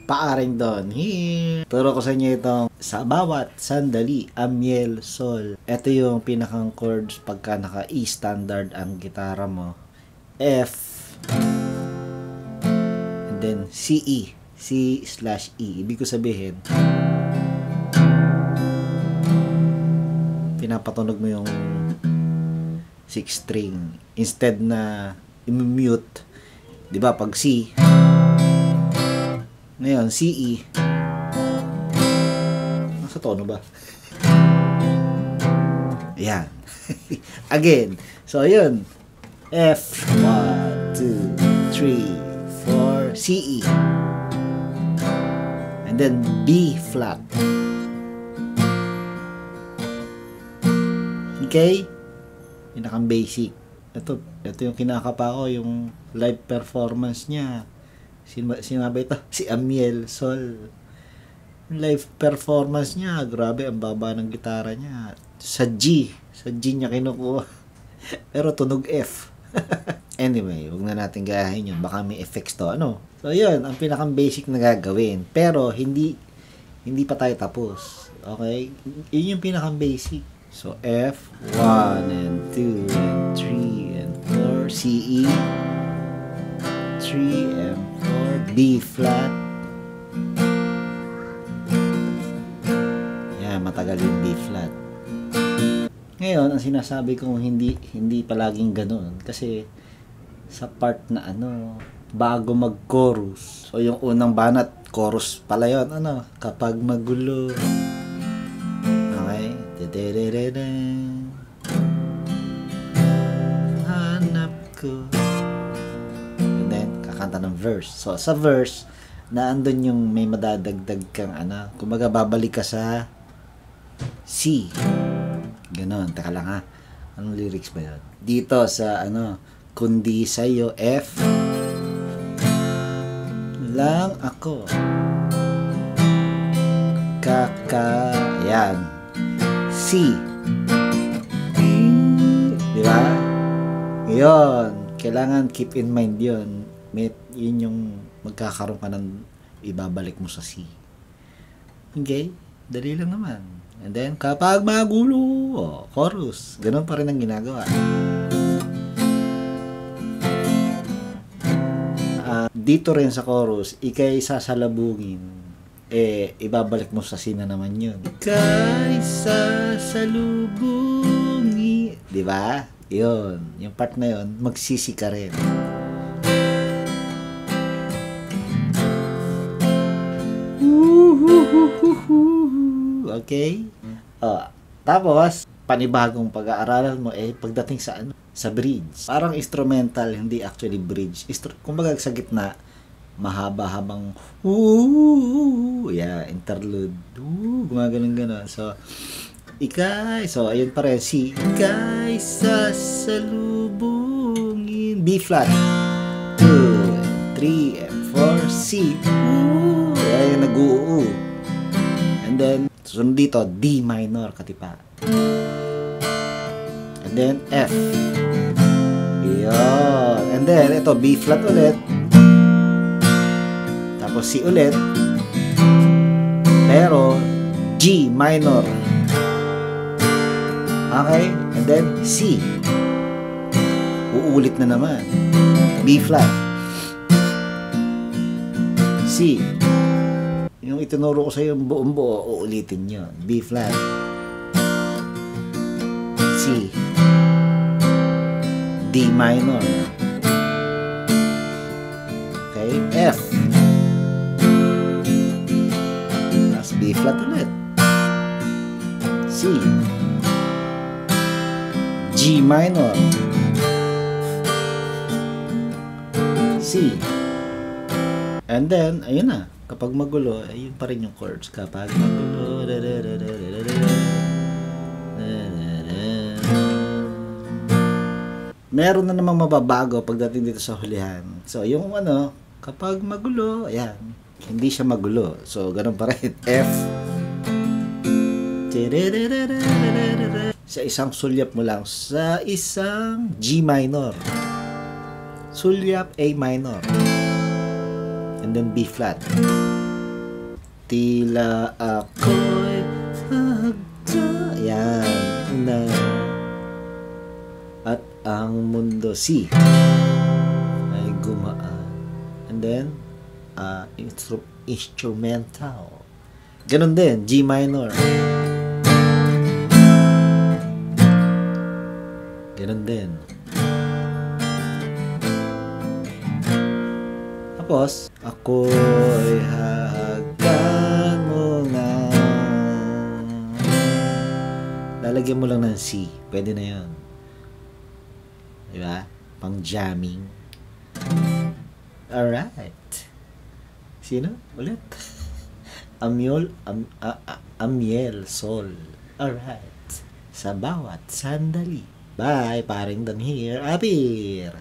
paaring doon. Turo ko sa inyo itong sa bawat sandali, Amiel, Sol. Ito yung pinakang chords pagka naka E standard ang gitara mo. F, and then C/E. C/E. Ibig ko sabihin, pinapatunog mo yung 6 string. Instead na i-mute, di ba, pag C, ngayon, C/E. Nasa tono ba? Ayan. Again. So, yun. F, 1, 2, 3, 4, C/E. And then, B flat. Okay? Pinakang basic. Ito yung kinakapa ko, yung live performance niya. Sinabi ito, si Amiel Sol. Live performance niya, grabe, ang baba ng gitara niya. Sa G niya kinukuha. Pero tunog F. Anyway, huwag na natin gayahin yun. Baka may effects to, ano? So, yun, ang pinakang basic na gagawin. Pero, hindi pa tayo tapos. Okay? Yun yung pinakang basic. So, F, 1, and 2, and 3, and 4, C/E, 3, and 4, B flat. Yan, matagal yung B flat. Ngayon, ang sinasabi kong hindi palaging ganoon kasi sa part na bago mag-chorus. So, yung unang banat, chorus pala yun, kapag magulo. Okay? Hanap ko. And then, kakanta ng verse. So, sa verse, naandun yung may madadagdag kang kumbaga babalik ka sa C. Ganon. Teka lang ha. Anong lyrics ba yun? Dito sa kundi sa'yo, F lang ako. Yan. C. Di ba? Yun. Kailangan keep in mind yun. Yun yung magkakaroon ka ng ibabalik mo sa C. Okay? Dali lang naman. And then, kapag magulo, chorus. Ganun pa rin ang ginagawa. Dito rin sa chorus, ikay sasalubungin. Ibabalik mo sa C na naman yun. Ikay sasalubungin. Diba? Yun. Yung part na yun, magsisi ka rin. Okay? Tapos, panibagong pag-aaralan mo pagdating sa bridge. Parang instrumental, hindi actually bridge. Kumbaga sa gitna, mahaba-habang interlude. Gumaganon-ganon. So, so, ayun pa rin. C. Ikay sasalubungin. B flat. 2, 3, and 4, C. Ayun, nag-u-u. And then, sunod dito, D minor, katipa. And then, F. Yun. And then, ito, B flat ulit. Tapos, C ulit. Pero, G minor. Okay? And then, C. Uulit na naman. B flat. C. Yung itinuro ko sa iyo buong buo, uulitin yun. B flat. C. D minor. Okay? F. Tapos B flat ulit. C. G minor. C. And then, ayun na. Kapag magulo, ayun pa rin yung chords. Kapag magulo, meron na namang mababago pagdating dito sa hulihan. So, yung kapag magulo, ayan, hindi siya magulo. So, ganun pa rin. F. Sa isang sulyap mo lang. Sa isang G minor. Sulyap A minor. And then B flat. Tila ako'y yan na. At ang mundo C ay gumaan. And then instrumental. Ganon din, G minor. Ganon din. Tapos, ako'y hahagkan mo nga. Lalagyan mo lang ng C. Pwede na yun. Diba? Pang jamming. Alright. Sino? Ulit. Amiel Sol. Alright. Sa bawat sandali. Bye, paring Dan here. Apir.